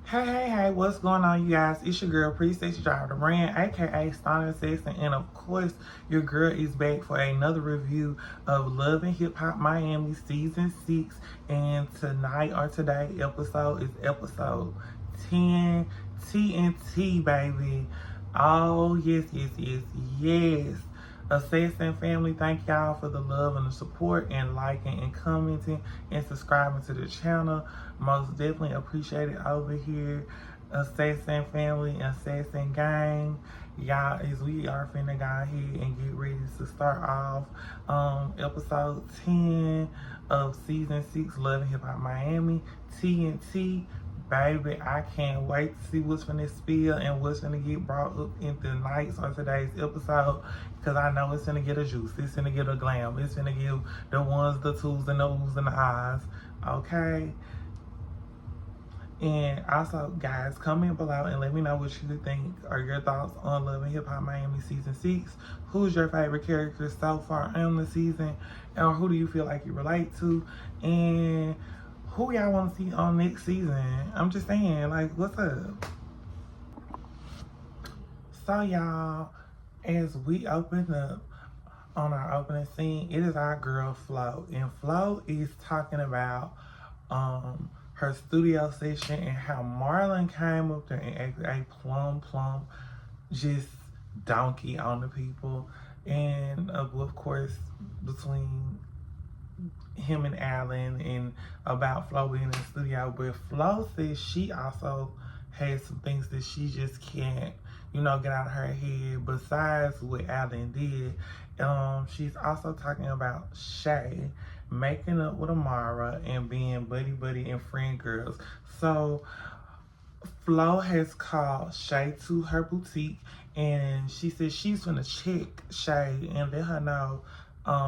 Hey, what's going on, you guys? It's your girl, Pretty Sexy Driver the Brand, aka Stunning Sexy, and of course, your girl is back for another review of Love and Hip Hop Miami Season 6. And tonight, or today, episode is episode 10, TNT, baby. Oh, yes. Assassin family, thank y'all for the love and the support and liking and commenting and subscribing to the channel. Most definitely appreciate it over here. Assassin family, Assassin gang. Y'all, as we are finna go ahead and get ready to start off episode 10 of season 6 Love and Hip Hop Miami TNT. Baby, I can't wait to see what's finna spill and what's finna get brought up in tonight's or today's episode, because I know it's finna get a juice, it's finna get a glam, it's finna give the ones, the twos, and the oohs, and the eyes, okay? And also, guys, comment below and let me know what you think or your thoughts on Love and Hip Hop Miami Season 6. Who's your favorite character so far on the season? Or who do you feel like you relate to? And who y'all want to see on next season? I'm just saying, like, what's up? So, y'all, as we open up on our opening scene, it is our girl Flo. And Flo is talking about her studio session and how Marlon came up there and acted a plum, just donkey on the people. And of course, between him and Alan and about Flo being in the studio, but Flo says she also has some things that she just can't, get out of her head besides what Alan did. She's also talking about Shay making up with Amara and being buddy and friend girls. So Flo has called Shay to her boutique, and she says she's gonna check Shay and let her know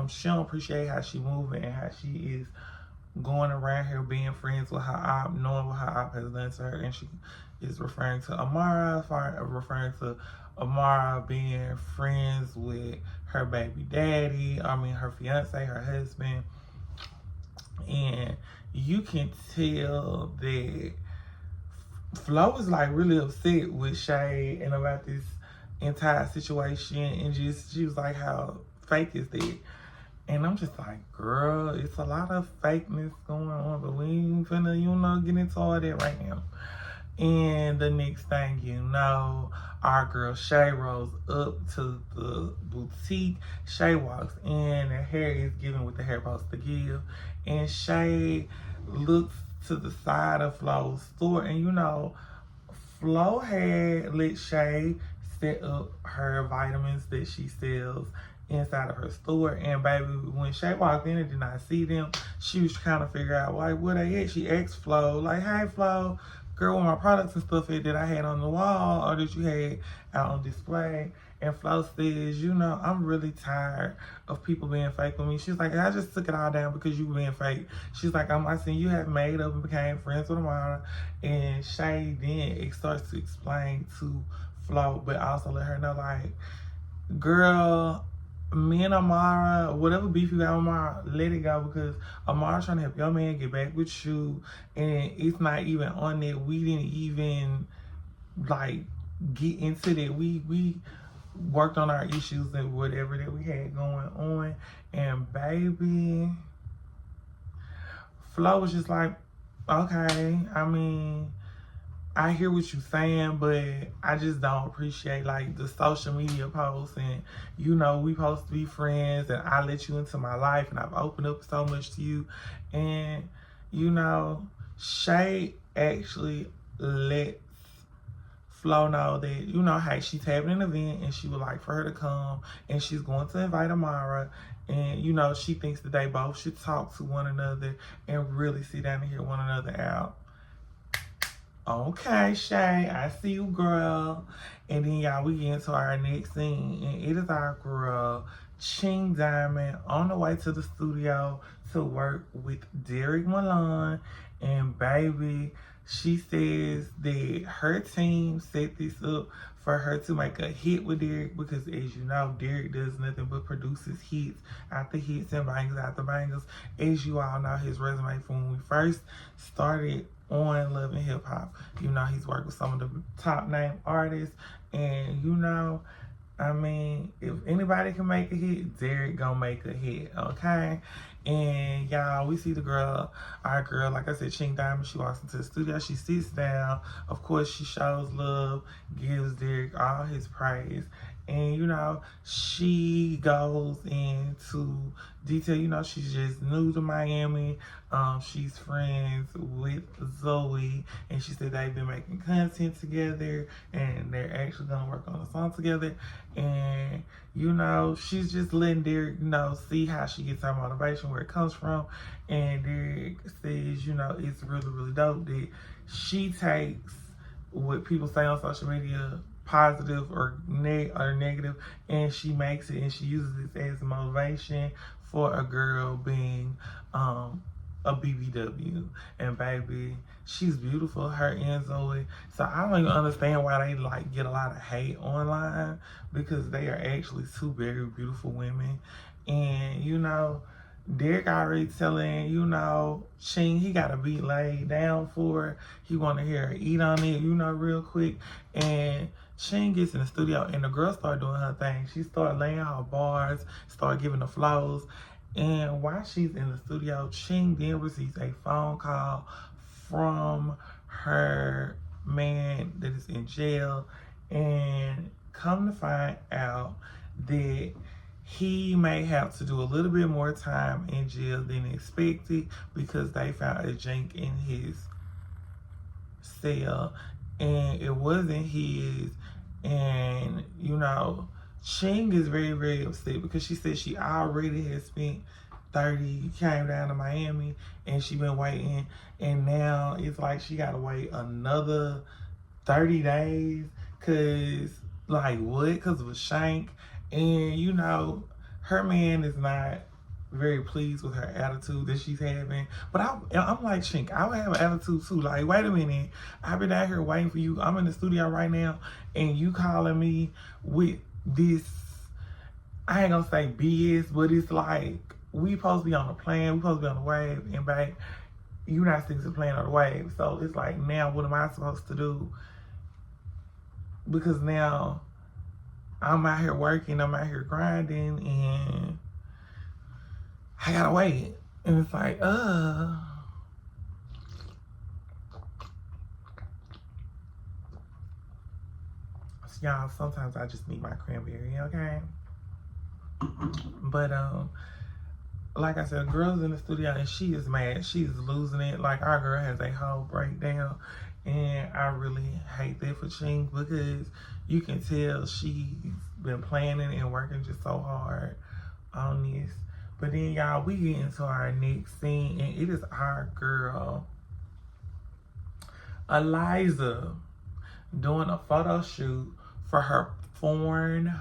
she don't appreciate how she moving and how she is going around here being friends with her op, knowing what her op has done to her. And she is referring to Amara, being friends with her baby daddy, her fiance, her husband. And you can tell that Flo was like really upset with Shay and about this entire situation, and she was like, how fake is that? And I'm just like, girl, it's a lot of fakeness going on, but we ain't finna, get into all that right now. And the next thing you know, our girl Shay rolls up to the boutique. Shay walks in, and Harry is giving what the hair supposed to give. And Shay looks to the side of Flo's store, and Flo had let Shay set up her vitamins that she sells inside of her store. And baby, when Shay walked in and did not see them, she was trying to figure out like where they at. She asked Flo, like, hey Flo, girl, where my products and stuff at that I had on the wall or that you had out on display? And Flo says, I'm really tired of people being fake with me. She's like, I just took it all down because you were being fake. She's like, I seen you have made up and became friends with Amara. And Shay then starts to explain to Flo, but also let her know, like, girl, me and Amara, whatever beef you got with Amara, let it go, because Amara's trying to help your man get back with you, and it's not even on that. We didn't even like get into that. We worked on our issues and whatever that we had going on, and baby, Flo was just like, okay, I hear what you're saying, but I just don't appreciate like the social media posts and we supposed to be friends and I let you into my life and I've opened up so much to you. And Shay actually lets Flo know that, hey, she's having an event and she would like for her to come, and she's going to invite Amara. And, she thinks that they both should talk to one another and really sit down and hear one another out. Okay, Shay, I see you, girl. And then, y'all, we get into our next scene, and it is our girl, Ching Diamond, on the way to the studio to work with Derek Malone. And, baby, she says that her team set this up for her to make a hit with Derek, because, as you know, Derek does nothing but produces hits after hits and bangers after bangers. As you all know, his resume from when we first started on Love and Hip Hop. You know, he's worked with some of the top name artists, and you know, I mean, if anybody can make a hit, Derek gonna make a hit, okay? And y'all, we see the girl, our girl, like I said, Ching Diamond, she walks into the studio, she sits down. Of course, she shows love, gives Derek all his praise. And, you know, she goes into detail. You know, she's just new to Miami. She's friends with Zoe. And she said they've been making content together. And they're actually going to work on a song together. And, you know, she's just letting Derek, you know, see how she gets her motivation, where it comes from. And Derek says, you know, it's really, really dope that she takes what people say on social media, positive or negative, and she makes it and she uses it as motivation for a girl being a BBW. And baby, she's beautiful, her and Zoe. So I don't even understand why they like get a lot of hate online, because they are actually two very beautiful women. And you know, Derek already telling, you know, Ching he got a beat laid down for her. He want to hear her eat on it, you know, real quick. And Ching gets in the studio and the girl started doing her thing. She started laying her bars, started giving the flows. And while she's in the studio, Ching then receives a phone call from her man that is in jail. And come to find out that he may have to do a little bit more time in jail than expected, because they found a jink in his cell and it wasn't his. And you know, Ching is very, very upset, because she said she already had spent 30, came down to Miami, and she been waiting, and now it's like she gotta wait another 30 days, cause like what? Cause of a shank. And you know, her man is not very pleased with her attitude that she's having. But I'm like, Chink, I would have an attitude too. Like, wait a minute, I've been out here waiting for you. I'm in the studio right now, and you calling me with this, I ain't gonna say BS, but it's like, we supposed to be on the plan, we supposed to be on the wave, and babe, you not sticking to the plan or the wave. So it's like, now what am I supposed to do? Because now I'm out here working, I'm out here grinding, and I gotta wait. And it's like, so y'all, sometimes I just need my cranberry, okay? But like I said, girl's in the studio and she is mad. She is losing it. Like, our girl has a whole breakdown. And I really hate that for Ching, because you can tell she's been planning and working just so hard on this. But then, y'all, we get into our next scene, and it is our girl, Eliza, doing a photo shoot for her foreign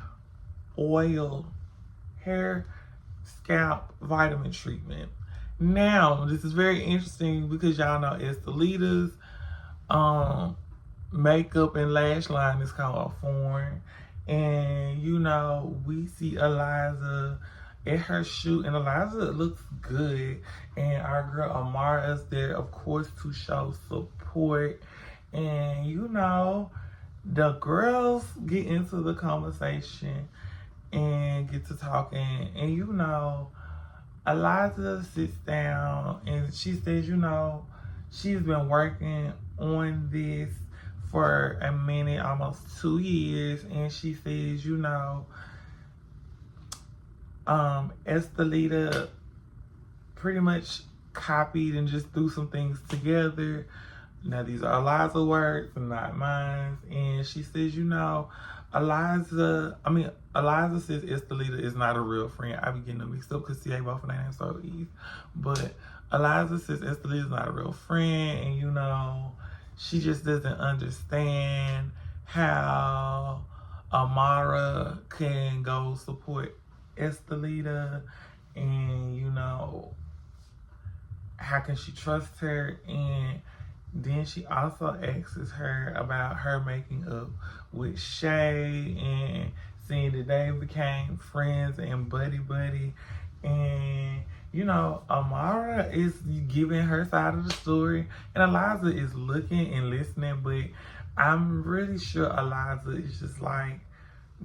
oil hair scalp vitamin treatment. Now, this is very interesting, because y'all know Estelida's makeup and lash line is called Foreign. And you know, we see Eliza at her shoot, and Eliza looks good, and our girl Amara is there, of course, to show support. And you know, the girls get into the conversation and get to talking, and you know, Eliza sits down and she says, you know, she's been working on this for a minute, almost 2 years, and she says, you know, Estelita pretty much copied and just threw some things together. Now, these are Eliza words and not mine. And she says, you know, Eliza says Estelita is not a real friend. I be getting them mixed up because they both of their names so easy. But Eliza says Estelita is not a real friend, and you know, she just doesn't understand how Amara can go support Estelita, and you know, how can she trust her? And then she also asks her about her making up with Shay and seeing that they became friends and buddy. And Amara is giving her side of the story, and Eliza is looking and listening, but I'm really sure Eliza is just like,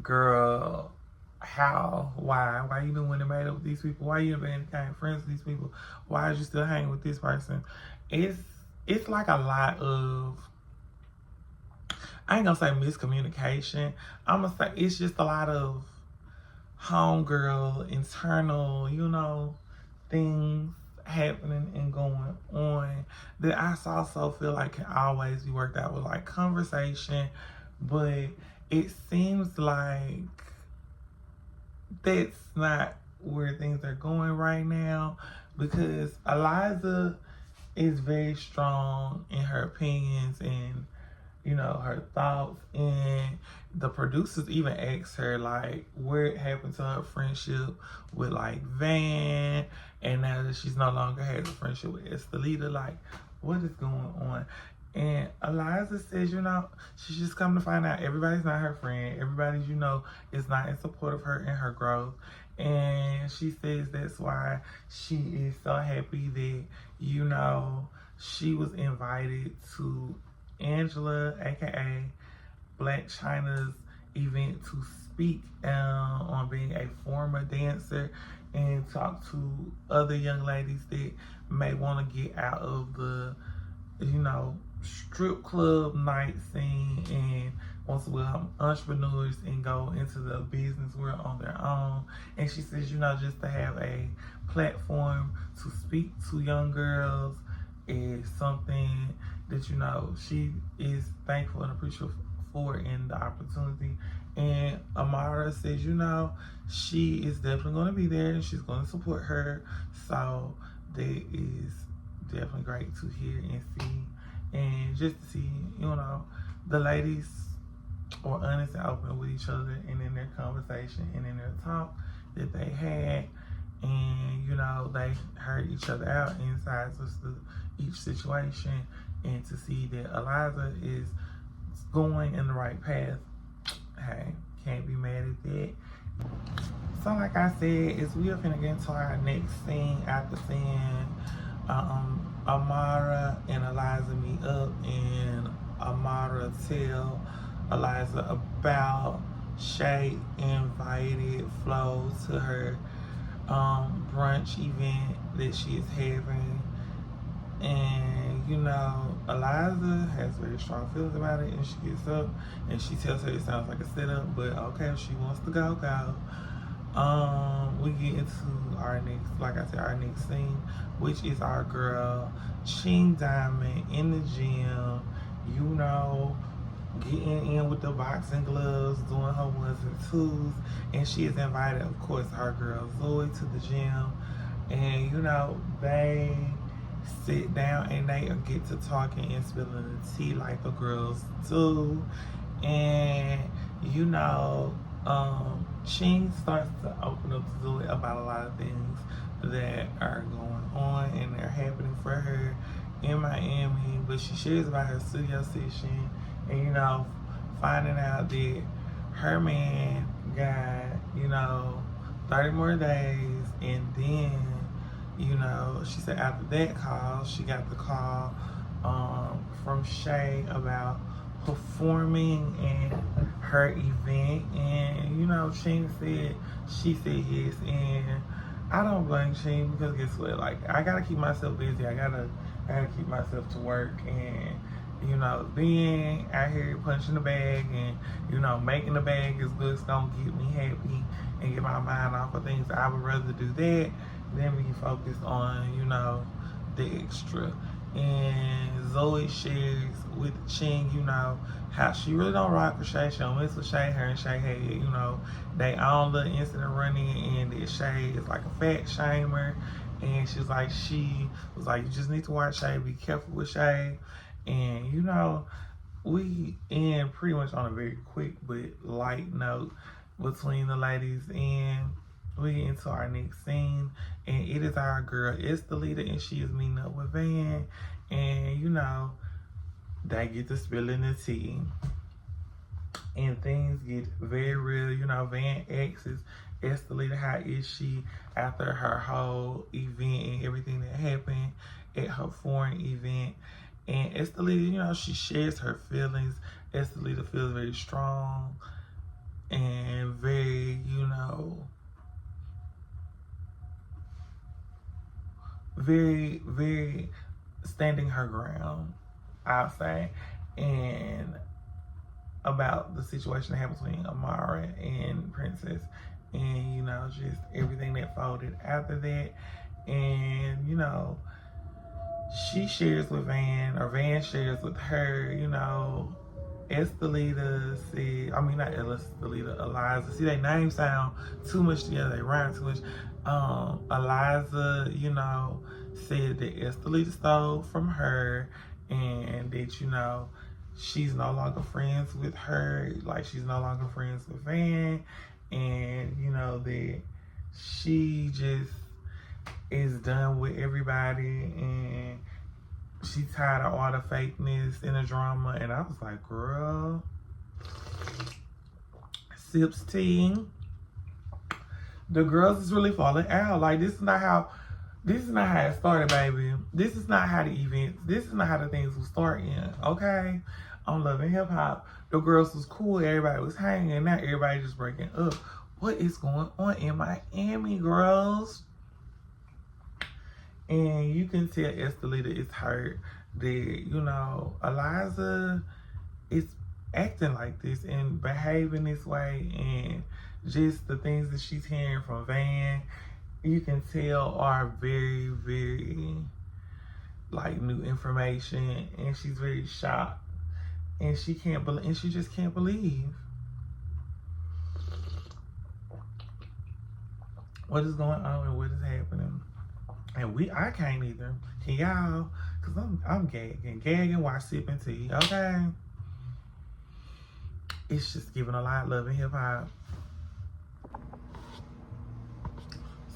girl, how? Why you been made up with these people? Why you been kind of friends with these people? Why is you still hanging with this person? It's like a lot of, I ain't gonna say miscommunication. I'm gonna say it's just a lot of homegirl internal, things happening and going on that I also feel like can always be worked out with like conversation, but it seems like that's not where things are going right now, because Eliza is very strong in her opinions and her thoughts, and the producers even asked her like what happened to her friendship with like Van, and now that she's no longer has a friendship with Estelita, like what is going on? And Eliza says, she's just come to find out everybody's not her friend. Everybody, is not in support of her and her growth. And she says that's why she is so happy that, she was invited to Angela, aka Blac Chyna's event, to speak on being a former dancer and talk to other young ladies that may want to get out of the, strip club night scene and wants to become entrepreneurs and go into the business world on their own. And she says, just to have a platform to speak to young girls is something that, she is thankful and appreciative for in the opportunity. And Amara says, she is definitely going to be there and she's going to support her. So that is definitely great to hear and see. And just to see, the ladies were honest and open with each other and in their conversation and in their talk that they had. And, they heard each other out inside of each situation. And to see that Eliza is going in the right path, hey, can't be mad at that. So like I said, is we are finna get into our next scene after seeing Amara and Eliza meet up, and Amara tell Eliza about Shay invited Flo to her brunch event that she is having. And Eliza has very strong feelings about it, and she gets up and she tells her it sounds like a setup, but okay, if she wants to go. We get into our next scene, which is our girl Ching Diamond in the gym, getting in with the boxing gloves, doing her ones and twos, and she is invited, of course, her girl Zoe to the gym, and they sit down and they get to talking and spilling the tea like the girls do. And Ching starts to open up to Zoe about a lot of things that are going on and they're happening for her in Miami, but she shares about her studio session and finding out that her man got 30 more days, and then she said after that call, she got the call from Shay about performing in her event. And, she said yes. And I don't blame Sheen, because guess what? Like, I gotta keep myself busy. I gotta keep myself to work. And, being out here punching the bag and, making the bag is what's gonna get me happy and get my mind off of things. I would rather do that than be focused on, the extra. And Zoe shares with Ching, how she really don't rock with Shay. She don't mess with Shay. Her and Shay had, they own the incident running, and that Shay is like a fat shamer. And she was like, you just need to watch Shay, be careful with Shay. And, we end pretty much on a very quick but light note between the ladies, and we get into our next scene, and it is our girl Estelita, and she is meeting up with Van, and they get to spilling the tea, and things get very real. Van asks Estelita, how is she after her whole event and everything that happened at her foreign event. And Estelita, she shares her feelings. Estelita feels very strong and very, very, very standing her ground, I'll say. And about the situation that happened between Amara and Princess, and just everything that folded after that. And she shares with Van, or Van shares with her. Estelita said, I mean, not Estelita, Eliza. See, their names sound too much together, they rhyme too much. Eliza, said that Estelita stole from her, and that, she's no longer friends with her, like she's no longer friends with Van, and that she just is done with everybody, and she tired of all the fakeness and the drama. And I was like, girl, sips tea. The girls is really falling out. Like, this is not how it started, baby. This is not how the events, this is not how the things will start in, okay? On Love and Hip Hop, the girls was cool, everybody was hanging, now everybody just breaking up. What is going on in Miami, girls? And you can tell Estelita is hurt that, Eliza is acting like this and behaving this way, and just the things that she's hearing from Van, you can tell are very, very, like, new information, and she's very shocked. And she can't believe, and she just can't believe what is going on and what is happening. And I can't either. Can y'all? Cause I'm gagging while sipping tea. Okay. It's just giving a lot of Love and Hip Hop.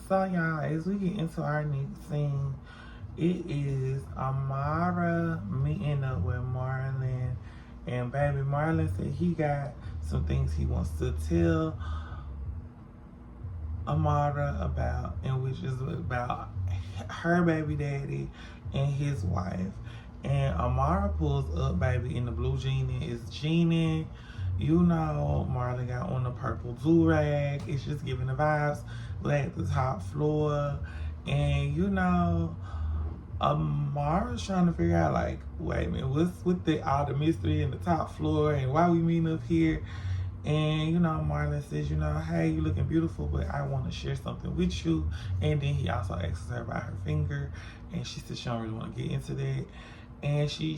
So y'all, as we get into our next scene, it is Amara meeting up with Marlon. And baby, Marlon said he got some things he wants to tell Amara about, and which is about her baby daddy and his wife. And Amara pulls up, baby, in the blue Genie. It's Genie. Marlon got on the purple do-rag. It's just giving the vibes. We're at the top floor. And Amara's trying to figure out, like, wait a minute, what's with all the mystery in the top floor, and why we meeting up here? And Marlon says, hey, you looking beautiful, but I want to share something with you. And then he also asks her about her finger, and she said she don't really want to get into that. And she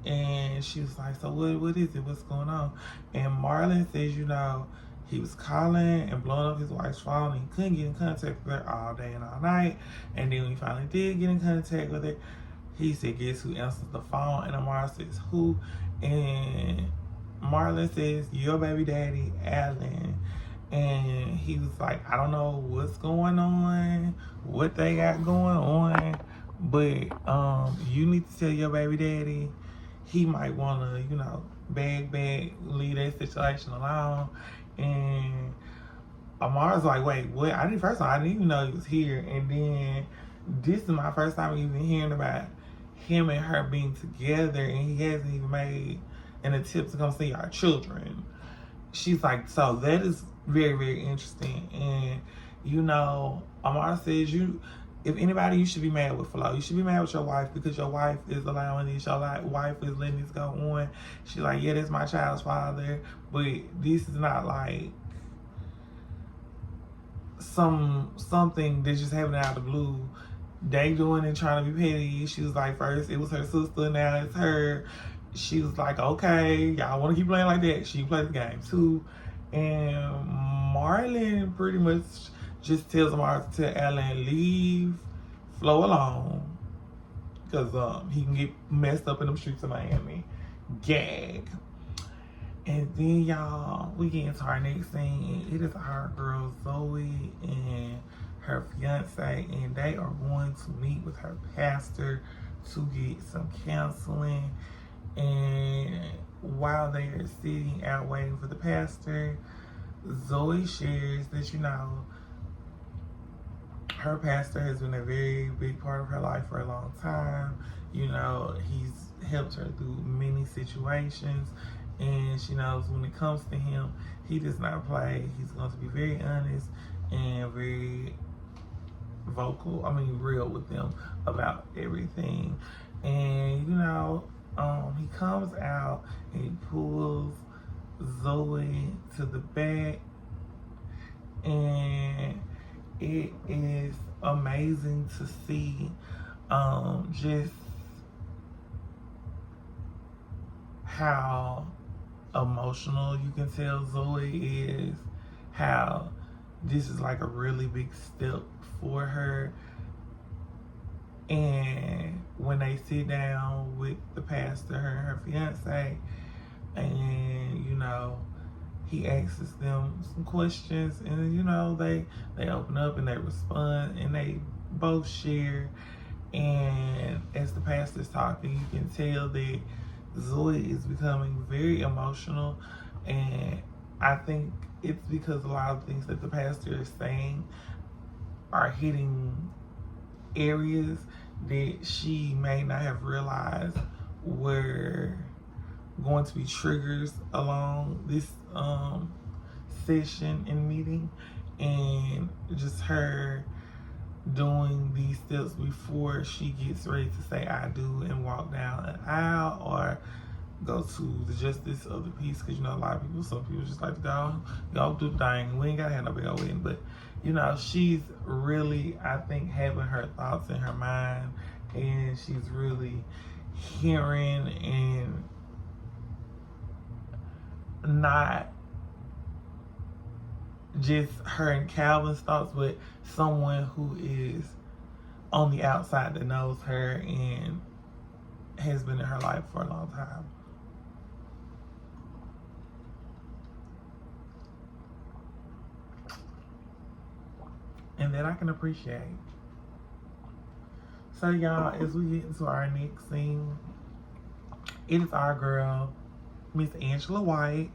was like, so what is it? What's going on? And Marlon says, he was calling and blowing up his wife's phone, and he couldn't get in contact with her all day and all night. And then when he finally did get in contact with her, he said, guess who answers the phone? And Amara says, who? And Marlon says, your baby daddy, Alan. And he was like, I don't know what's going on, what they got going on, but you need to tell your baby daddy. He might want to, bag, leave that situation alone. And Amara's like, wait, what? I didn't even know he was here. And then this is my first time even hearing about him and her being together, and he hasn't even made an attempt to come see our children. She's like, so that is very, very interesting. And Amara says, if anybody, you should be mad with Flo. You should be mad with your wife, because your wife is allowing this. Your wife is letting this go on. She's like, yeah, that's my child's father, but this is not like something that's just happening out of the blue. They doing it trying to be petty. She was like, first it was her sister, now it's her. She was like, okay, y'all want to keep playing like that? She played the game too. And Marlon pretty much just tells Amara to tell Alan, leave Flo alone, because he can get messed up in them streets of Miami. Gag. And then, y'all, we get into our next scene. It is our girl Zoe and her fiance, and they are going to meet with her pastor to get some counseling. And while they are sitting out waiting for the pastor, Zoe shares that, you know, her pastor has been a very big part of her life for a long time. You know, he's helped her through many situations, and she knows when it comes to him, he does not play. He's going to be very honest and very real with them about everything. And, you know, he comes out and he pulls Zoe to the back, and it is amazing to see just how emotional you can tell Zoe is, how this is like a really big step for her. And when they sit down with the pastor, her and her fiance, and, you know, he asks them some questions, and, you know, they open up and they respond, and they both share. And as the pastor's talking, you can tell that Zoe is becoming very emotional, and I think it's because a lot of things that the pastor is saying are hitting areas that she may not have realized were going to be triggers along this session and meeting. And just her doing these steps before she gets ready to say I do and walk down an aisle or go to the justice of the peace, because, you know, a lot of people, some people just like to go do the thing. We ain't gotta have no big old wedding, but, you know, she's really, I think, having her thoughts in her mind, and she's really hearing and not just her and Calvin's thoughts, but someone who is on the outside that knows her and has been in her life for a long time. And that I can appreciate. So, y'all, as we get into our next scene, it is our girl, Miss Angela White.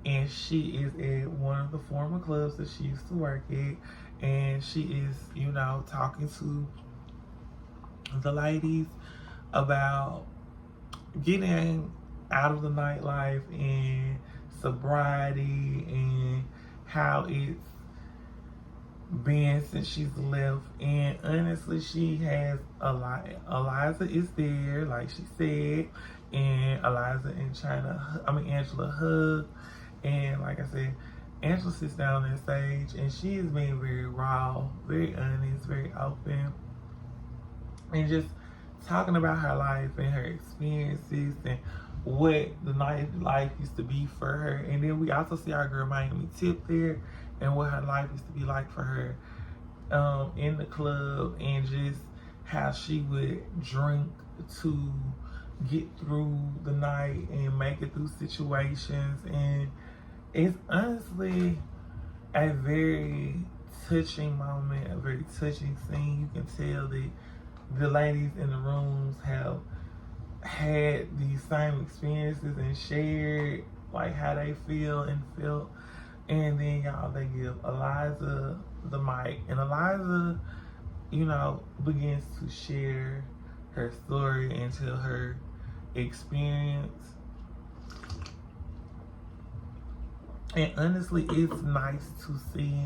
And she is at one of the former clubs that she used to work at. And she is, you know, talking to the ladies about getting out of the nightlife and sobriety and how it's been since she's left. And honestly, she has a lot. Eliza is there, like she said, and Eliza and Angela hug. And like I said, Angela sits down on stage, and she is being very raw, very honest, very open, and just talking about her life and her experiences and what the nightlife used to be for her. And then we also see our girl Miami Tip there, and what her life used to be like for her in the club, and just how she would drink to get through the night and make it through situations. And it's honestly a very touching moment, a very touching scene. You can tell that the ladies in the rooms have had these same experiences and shared like how they feel and felt. And then, y'all, they give Eliza the mic, and Eliza, you know, begins to share her story and tell her experience. And honestly, it's nice to see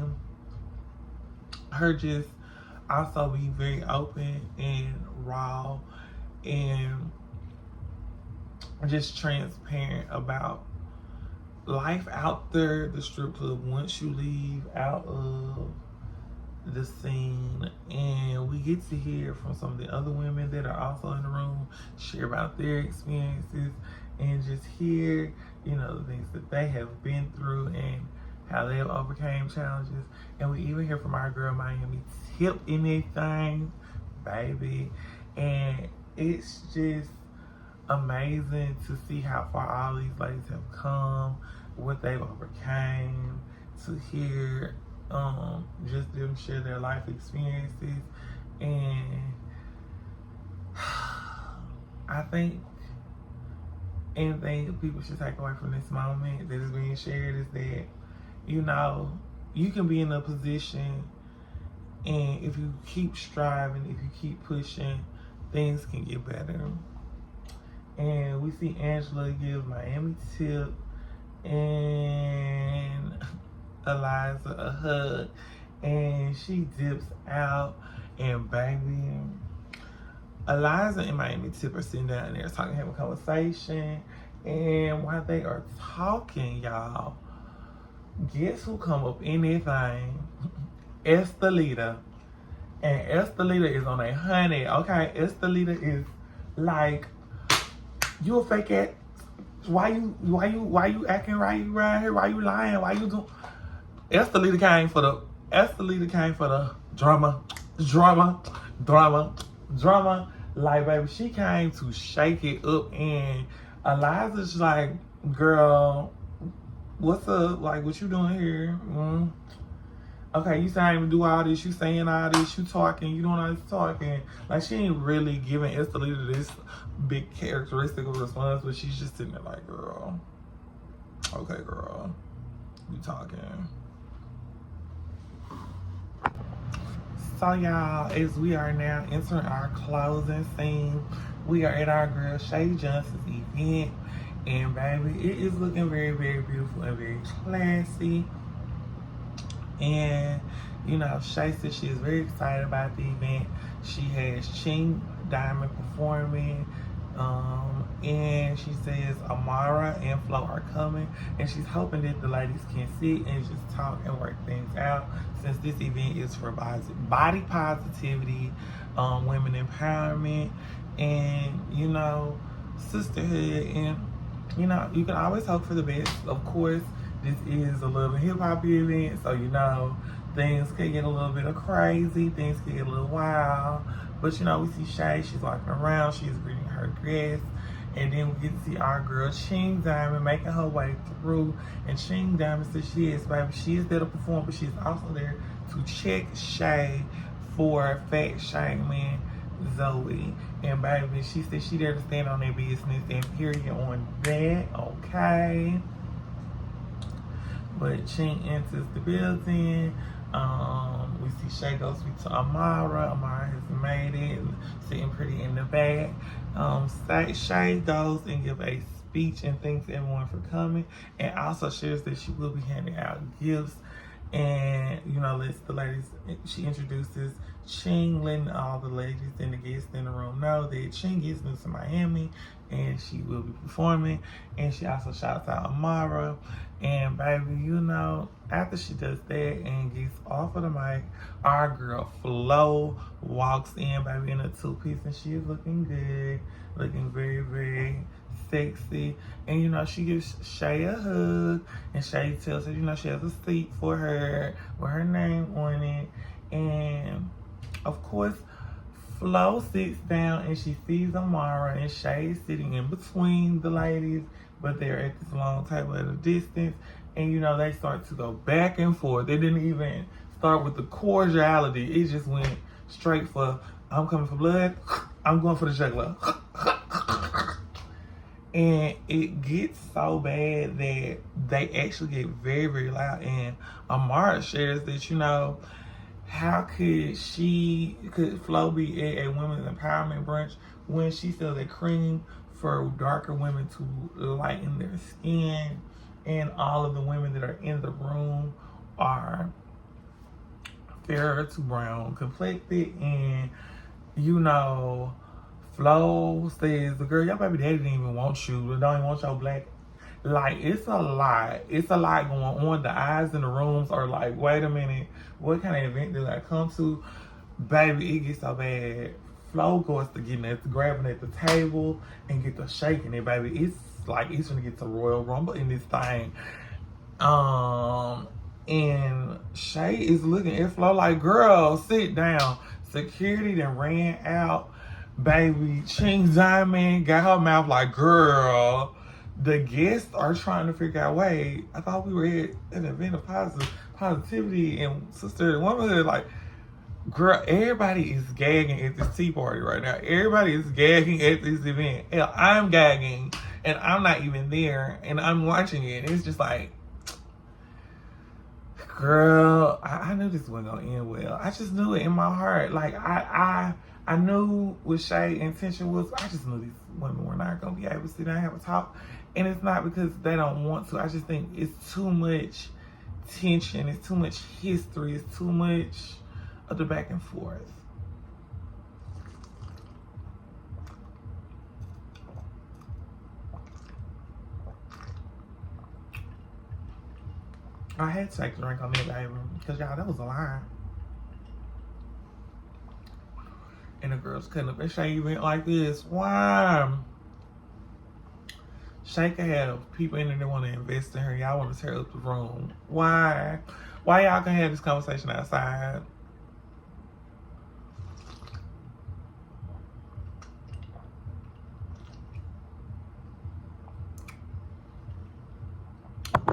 her just also be very open and raw and just transparent about life out there, the strip club, once you leave out of the scene. And we get to hear from some of the other women that are also in the room share about their experiences, and just hear, you know, the things that they have been through and how they have overcame challenges. And we even hear from our girl Miami Tip in that thing, baby. And it's just amazing to see how far all these ladies have come, what they've overcame, to hear just them share their life experiences. And I think anything people should take away from this moment that is being shared is that, you know, you can be in a position, and if you keep striving, if you keep pushing, things can get better. And we see Angela give Miami tip and Eliza a hug, and she dips out, and baby, Eliza and Miami Tip are sitting down there talking, having a conversation, and while they are talking, y'all, guess who come up in their thing? Estelita. And Estelita is on a honey, okay? Estelita is like, you a fake ass. Why you acting right around here? Why you lying? Why you doing? Estelita came for the drama. Like, baby, she came to shake it up, and Eliza's like, girl, what's up? Like, what you doing here? Okay, you saying to do all this, you saying all this, you talking, you doing all this talking. Like, she ain't really giving Estelita this big characteristic of response, but she's just sitting there like, girl, okay, girl, you talking. So, y'all, as we are now entering our closing scene, we are at our girl Shay Johnson's event, and baby, it is looking very, very beautiful and very classy. And, you know, Shay says she is very excited about the event. She has Ching Diamond performing, and she says Amara and Flo are coming, and she's hoping that the ladies can sit and just talk and work things out, since this event is for body positivity, women empowerment, and, you know, sisterhood. And, you know, you can always hope for the best. Of course, this is a little hip-hop event, so, you know, things can get a little bit of crazy, things can get a little wild. But, you know, we see Shay, she's walking around, she's greeting her guests. And then we get to see our girl Ching Diamond making her way through. And Ching Diamond says she is there to perform, but she's also there to check Shay for fat shaming Zoe. And baby, she said she there to stand on their business, and period on that, okay? But Ching enters the building. We see Shay go speak to Amara. Amara has made it, sitting pretty in the back. Shay goes and gives a speech and thanks everyone for coming, and also shares that she will be handing out gifts. And, you know, lets the ladies, she introduces Ching, letting all the ladies and the guests in the room know that Ching is new to Miami and she will be performing. And she also shouts out Amara. And baby, you know, after she does that and gets off of the mic, our girl Flo walks in, baby, in a two-piece, and she is looking good, looking very, very sexy. And, you know, she gives Shay a hug, and Shay tells her, you know, she has a seat for her with her name on it. And, of course, Flo sits down and she sees Amara, and Shay is sitting in between the ladies, but they're at this long table at a distance. And, you know, they start to go back and forth. They didn't even start with the cordiality. It just went straight for, I'm coming for blood, I'm going for the jugular. And it gets so bad that they actually get very, very loud. And Amara shares that, you know, how could Flo be at a women's empowerment brunch when she sells a cream for darker women to lighten their skin, and all of the women that are in the room are fairer to brown complected. And, you know, Flo says, the girl, your baby daddy didn't even want you, don't even want your black. Like, it's a lot. It's a lot going on. The eyes in the rooms are like, wait a minute, what kind of event did I come to? Baby, it gets so bad. Flo goes to grabbing at the table and get to shaking it, baby. It's like it's gonna get to Royal Rumble in this thing. And Shay is looking at Flo like, girl, sit down. Security then ran out. Baby, Ching Diamond got her mouth like, girl. The guests are trying to figure out, wait, I thought we were at an event of positivity and sister womanhood. Like, girl, everybody is gagging at this tea party right now. Everybody is gagging at this event. Hell, I'm gagging and I'm not even there, and I'm watching it. And it's just like, girl, I knew this wasn't gonna end well. I just knew it in my heart. Like I knew what Shay's intention was. I just knew these women were not gonna be able to sit down and have a talk. And it's not because they don't want to. I just think it's too much tension. It's too much history. It's too much of the back and forth. I had to take a drink on that, baby, because y'all, that was a lie. And the girls cutting up at Shay event like this. Why? Shay can have people in there that want to invest in her. Y'all want to tear up the room. Why? Why y'all can have this conversation outside?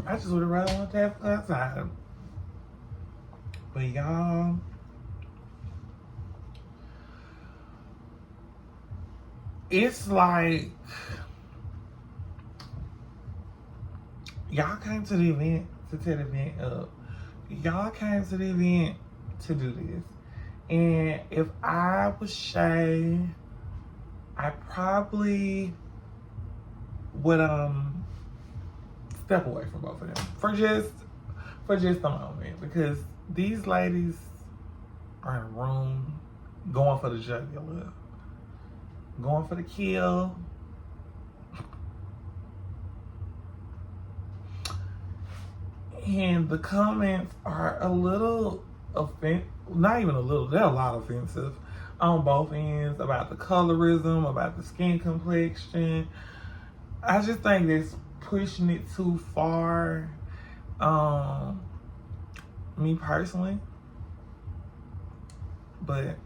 I just would have rather wanted to have it outside. But y'all, it's like y'all came to the event to tear the event up. Y'all came to the event to do this. And if I was Shay, I probably would step away from both of them for just a moment, because these ladies are in a room going for the jugular, going for the kill. And the comments are a little offensive, not even a little, they're a lot offensive on both ends, about the colorism, about the skin complexion. I just think that's pushing it too far. Me personally, but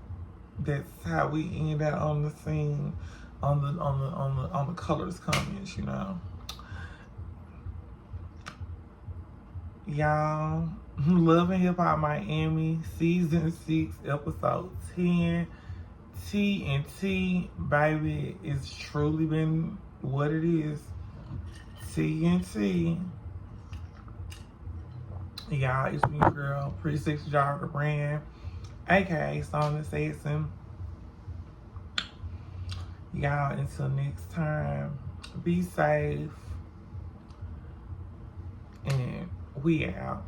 that's how we end up on the scene, on the colors comments, you know. Y'all, Love and Hip Hop Miami, season 6, episode 10. TNT, baby, it's truly been what it is. TNT. Y'all, it's me, girl, Pretty Sexy Jogger Brand, aka Song Assassin. Y'all, until next time, be safe, and we out.